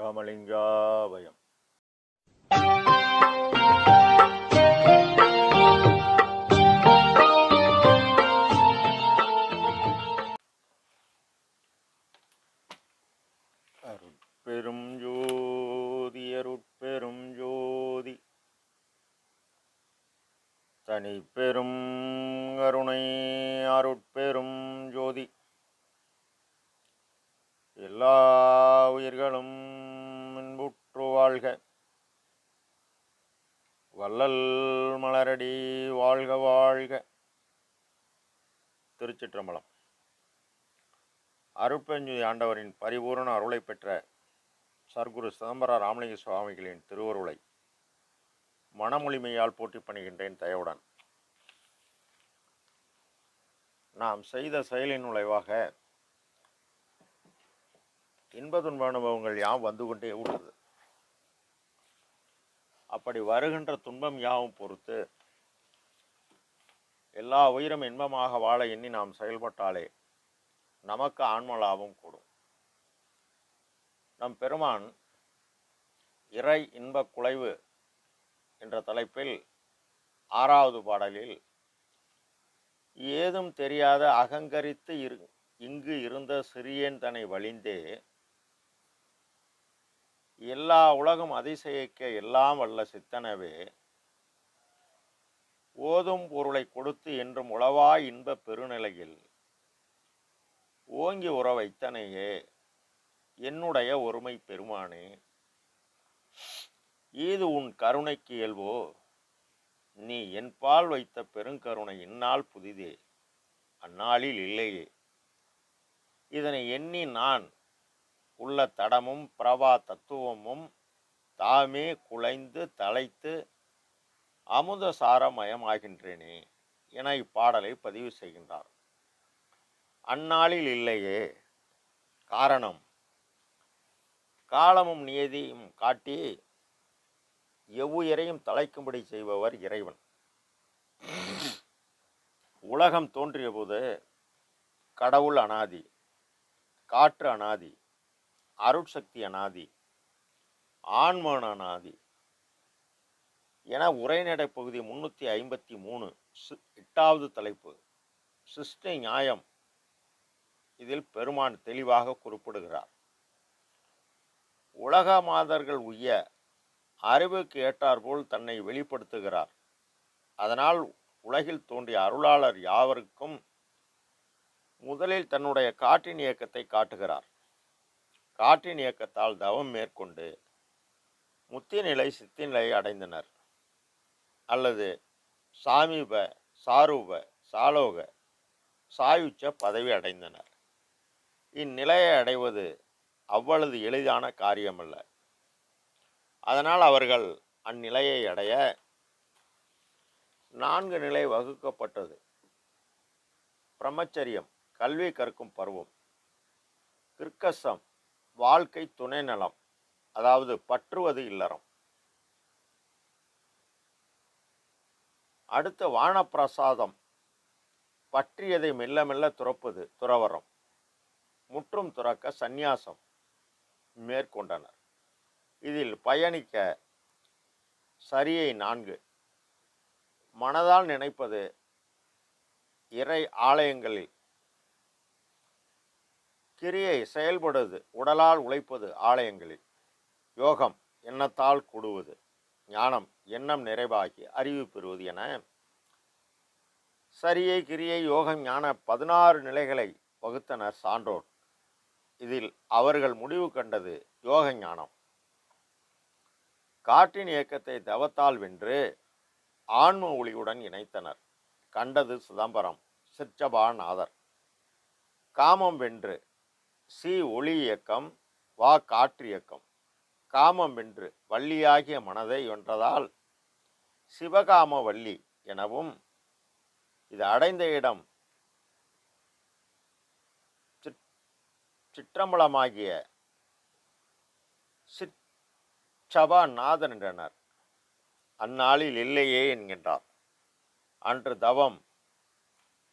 ராமலிங்காபயம். அருட்பெரும் ஜோதி அருட்பெரும் ஜோதி தனிப்பெரும் கருணை அருட்பெரும் ஜோதி எல்லா உயிர்களும் இன்புற்று வாழ்க. வள்ளல் மலரடி வாழ்க வாழ்க. திருச்சிற்றம்பலம். அருட்பெருஞ்சுதி ஆண்டவரின் பரிபூரண அருளை பெற்ற சர்க்குரு சிதம்பர ராமலிங்க சுவாமிகளின் திருவருளை மனமொழிமையால் போற்றி பணிகின்றேன் தயவுடன். நாம் செய்த செயலின் விளைவாக இன்ப துன்ப அனுபவங்கள் யாவும் வந்து கொண்டே உள்ளது. அப்படி வருகின்ற துன்பம் யாவும் பொறுத்து எல்லா உயிரும் இன்பமாக வாழ எண்ணி நாம் செயல்பட்டாலே நமக்கு ஆன்ம லாபம் கூடும். நம் பெருமான் இறை இன்ப குலைவு என்ற தலைப்பில் 6வது பாடலில் ஏதும் தெரியாத அகங்கரித்து இங்கு இருந்த சிறியேன் தன்னை வழிந்தே எல்லா உலகம் அதிசயிக்க எல்லாம் வல்ல சித்தனவே ஓதும் பொருளை கொடுத்து என்றும் உளவாய் இன்ப பெருநிலையில் ஓங்கி உற வைத்தனையே என்னுடைய ஒருமை பெருமானே. ஈது உன் கருணைக்கு இயல்போ நீ என்பால் வைத்த பெருங்கருணை இந்நாள் புதிதே அந்நாளில் இல்லையே. இதனை எண்ணி நான் உள்ள தடமும் பிரபா தத்துவமும் தாமே குலைந்து தலைத்து அமுத சாரமயமாகின்றேனே என இப்பாடலை பதிவு செய்கின்றார். அந்நாளில் இல்லையே காரணம், காலமும் நியதியும் காட்டி எவ்வுயிரையும் தலைக்கும்படி செய்பவர் இறைவன். உலகம் தோன்றிய போது கடவுள் அனாதி, காற்று அனாதி, அருட்சக்தி அனாதி, ஆன்மன் அனாதி என உரைநடை பகுதி 353 8வது தலைப்பு சிருஷ்டி நியாயம் இதில் பெருமான் தெளிவாக குறிப்பிடுகிறார். உலக மாதர்கள் உய்ய அறிவுக்கு ஏற்றாற்போல் தன்னை வெளிப்படுத்துகிறார். அதனால் உலகில் தோன்றிய அருளாளர் யாவருக்கும் முதலில் தன்னுடைய காற்றின் இயக்கத்தை காட்டுகிறார். காற்றின் இயக்கத்தால் தவம் மேற்கொண்டு முத்தி நிலை சித்தி நிலையை அடைந்தனர் அல்லது சாமீப சாரூப சாலோக சாயுச்ச பதவி அடைந்தனர். இந்நிலையை அடைவது அவ்வளவு எளிதான காரியமல்ல. அதனால் அவர்கள் அந்நிலையை அடைய 4 நிலை வகுக்கப்பட்டது. பிரம்மச்சரியம் கல்வி கற்கும் பருவம், கிர்க்கசம் வாழ்க்கை துணை நலம் அதாவது பற்றுவது இல்லறம், அடுத்த வானப்பிரசாதம் பற்றியதை மெல்ல மெல்ல துறப்பது துறவரம், முற்றும் துறக்க சந்நியாசம் மேற்கொண்டனர். இதில் பயணிக்க சரியை 4 மனதால் நினைப்பது இறை ஆலயங்களில், கிரியை செயல்படுவது உடலால் உழைப்பது ஆலயங்களில், யோகம் எண்ணத்தால் கூடுவது, ஞானம் எண்ணம் நிறைவாகி அறிவு பெறுவது என சரியை கிரியை யோகம் ஞான 16 நிலைகளை வகுத்தனர் சான்றோர். இதில் அவர்கள் முடிவு கண்டது யோக ஞானம். காற்றின் இயக்கத்தை தவத்தால் வென்று ஆன்ம ஒளியுடன் இணைத்தனர். கண்டது சிதம்பரம் சிற்றபாநாதர். காமம் வென்று சி ஒளி இயக்கம், வா காற்று இயக்கம். காமம் வென்று வள்ளியாகிய மனதை வென்றதால் சிவகாம வள்ளி எனவும், இது அடைந்த இடம் சிற்றம்பலமாகிய சிற்றபாநாதன் என்றனர். அந்நாளில் இல்லையே என்கின்றார். அன்று தவம்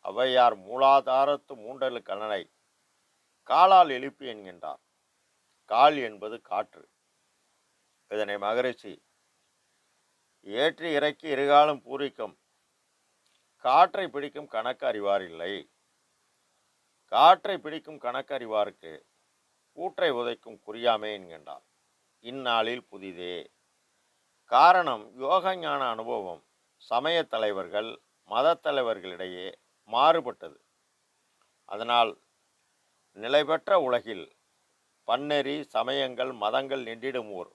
ஔவையார் மூலாதாரத்து மூண்டலு கலனை காலால் எழுப்பி என்கின்றார். கால் என்பது காற்று, இதனை மகரிஷி ஏற்றி இறக்கி இருகாலும் பூரிக்கும் காற்றை பிடிக்கும் கணக்கு அறிவார் இல்லை. காற்றை பிடிக்கும் கணக்கு அறிவாருக்கு கூற்றை உதைக்கும் குறியாமே என்கின்றார். இந்நாளில் புதிதே. காரணம், யோக ஞான அனுபவம் சமய தலைவர்கள் மத தலைவர்களிடையே மாறுபட்டது. அதனால் நிலைபெற்ற உலகில் பன்னெறி சமயங்கள் மதங்கள் நின்றிடும் ஊர்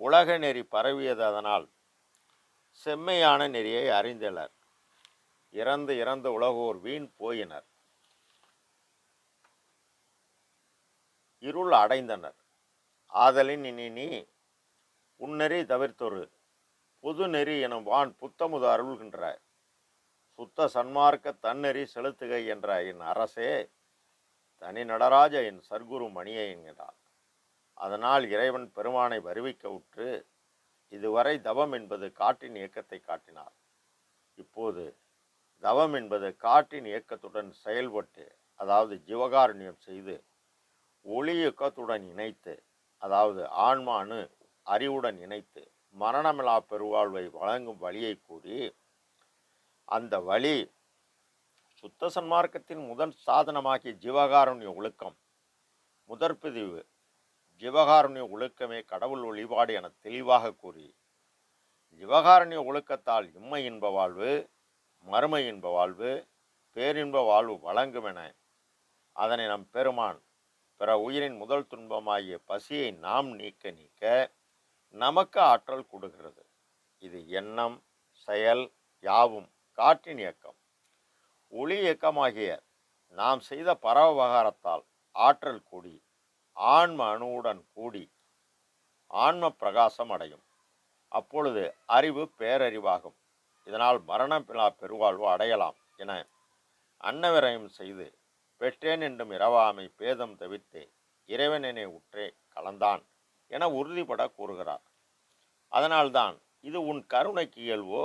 உலக நெறி பரவியது. அதனால் செம்மையான நெறியை அறிந்தனர். இறந்து இறந்து உலகோர் வீண் போயினர். இருள் அடைந்தனர். ஆதலின் இனி நீ உன்னெறி தவிர்த்தொரு புது நெறி எனும் வான் புத்தமுது அருள்கின்ற சுத்த சன்மார்க்க தன்னெறி செலுத்துக என்ற என் அரசே தனி நடராஜ என் சர்க்குரு மணியை என்கிறார். அதனால் இறைவன் பெருமானை வருவிக்க உற்று இதுவரை தவம் என்பது காற்றின் இயக்கத்தை காட்டினார். இப்போது தவம் என்பது காற்றின் இயக்கத்துடன் செயல்பட்டு, அதாவது ஜீவகாருண்யம் செய்து ஒளி இயக்கத்துடன் இணைத்து, அதாவது ஆன்மா அணு அறிவுடன் இணைத்து மரணமில்லா பெருவாழ்வை வழங்கும் வழியை கூறி, அந்த வழி சுத்த சன்மார்க்கத்தின் முதல் சாதனமாகிய ஜீவகாருண்ய ஒழுக்கம் முதற்பிரிவு. ஜீவகாருண்ய ஒழுக்கமே கடவுள் வழிபாடு என தெளிவாக கூறி, ஜீவகாருண்ய ஒழுக்கத்தால் இம்மை இன்ப வாழ்வு மறுமை இன்ப வாழ்வு பேரின்ப வாழ்வு வழங்கும் என அதனை நம் பெருமான் பிற உயிரின் முதல் துன்பமாகிய பசியை நாம் நீக்க நீக்க நமக்கு ஆற்றல் கொடுக்கிறது. இது எண்ணம் செயல் யாவும் காற்றின் இயக்கம். ஒளி இயக்கமாகிய நாம் செய்த பரவகாரத்தால் ஆற்றல் கூடி ஆன்ம அணுவுடன் கூடி ஆன்ம பிரகாசம் அடையும். அப்பொழுது அறிவு பேரறிவாகும். இதனால் மரணமில்லா பெருவாழ்வு அடையலாம் என அன்னவிரயம் செய்து பெற்றேன் என்றும் இரவாமை பேதம் தவிர்த்தே இறைவனெனை உற்றே கலந்தான் என உறுதிபட கூறுகிறார். அதனால்தான் இது உன் கருணைக்கு இயல்வோ,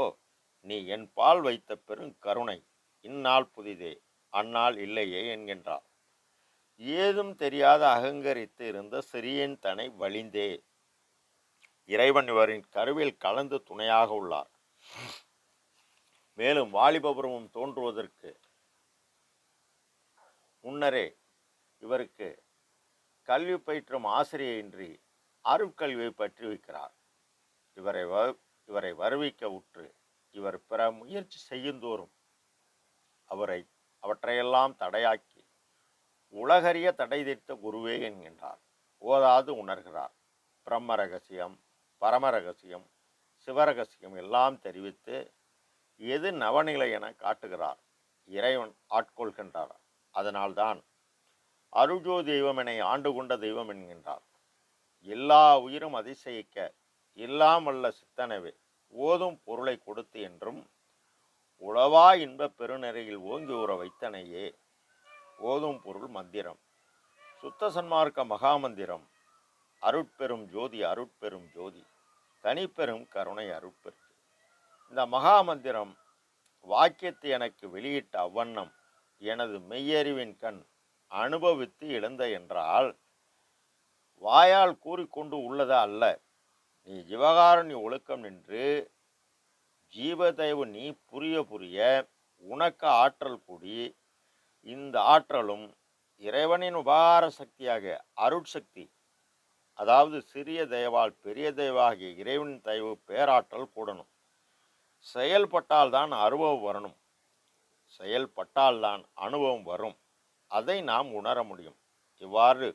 நீ என் பால் வைத்த பெருங்கருணை இந்நாள் புதிதே அந்நாள் இல்லையே என்கின்றார். ஏதும் தெரியாத அகங்கரித்து இருந்த சிறியன் தனை வலிந்தே. இறைவன் இவரின் கருவில் கலந்து துணையாக உள்ளார். மேலும் வாலிபபுரமும் தோன்றுவதற்கு முன்னரே இவருக்கு கல்வி பயிற்றும் ஆசிரியையின்றி அருட்கல்வியை பற்றி வைக்கிறார். இவரை வருவிக்க உற்று இவர் பிற முயற்சி செய்யுந்தோறும் அவற்றையெல்லாம் தடையாக்கி உலகறிய தடை தீர்த்த குருவே என்கின்றார். ஓதாது உணர்கிறார். பிரம்ம ரகசியம் பரம ரகசியம் சிவரகசியம் எல்லாம் தெரிவித்து எது நவநிலை என காட்டுகிறார். இறைவன் ஆட்கொள்கின்றார். அதனால்தான் அருஜோ தெய்வம் என ஆண்டு கொண்ட தெய்வம் என்கின்றார். எல்லா உயிரும் அதிசயிக்க இல்லாமல்ல சித்தனவே ஓதும் பொருளை கொடுத்து என்றும் உளவா இன்ப பெருநெறியில் ஓங்கி ஊற வைத்தனையே. ஓதும் பொருள் மந்திரம், சுத்த சன்மார்க்க மகாமந்திரம், அருட்பெரும் ஜோதி அருட்பெரும் ஜோதி தனிப்பெரும் கருணை அருட்பெரு. இந்த மகாமந்திரம் வாக்கியத்தை எனக்கு வெளியிட்ட அவ்வண்ணம் எனது மெய்யறிவின் கண் அனுபவித்து எழுந்த என்றால் வாயால் கூறிக்கொண்டு உள்ளதா அல்ல. நீ ஜீவகாருண்ய ஒழுக்கம் நின்று ஜீவதயவு நீ புரிய புரிய உனக்கு ஆற்றல் கூடி இந்த ஆற்றலும் இறைவனின் உபகார சக்தியாக அருட்சக்தி, அதாவது சிறிய தயவால் பெரிய தயவாகிய இறைவனின் தயவு பேராற்றல் கூடணும். செயல்பட்டால்தான் அனுபவம் வரணும். செயல்பட்டால்தான் அனுபவம் வரும். அதை நாம் உணர முடியும். இவ்வாறு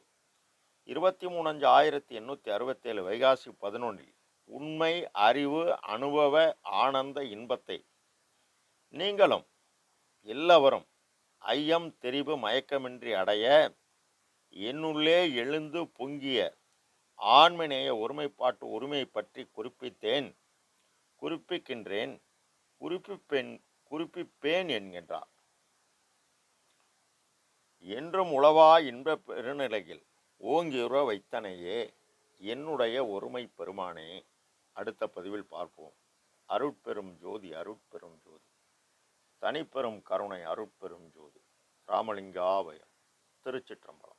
23/5/867 வைகாசி 11 உண்மை அறிவு அனுபவ ஆனந்த இன்பத்தை நீங்களும் எல்லவரும் ஐயம் தெரிவு மயக்கமின்றி அடைய என்னுள்ளே எழுந்து பொங்கிய ஆண்மநேய ஒருமைப்பாட்டு உரிமை பற்றி குறிப்பிக்கின்றேன் குறிப்பிப்பேன் என்கின்றார். என்றும் உளவா இன்ப பெருநிலையில் ஓங்கியுற வைத்தனையே என்னுடைய ஒருமை பெருமானே. அடுத்த பதிவில் பார்ப்போம். அருட்பெரும் ஜோதி அருட்பெரும் ஜோதி தனிப்பெரும் கருணை அருட்பெரும் ஜோதி. ராமலிங்காபயம். திருச்சிற்றம்பலம்.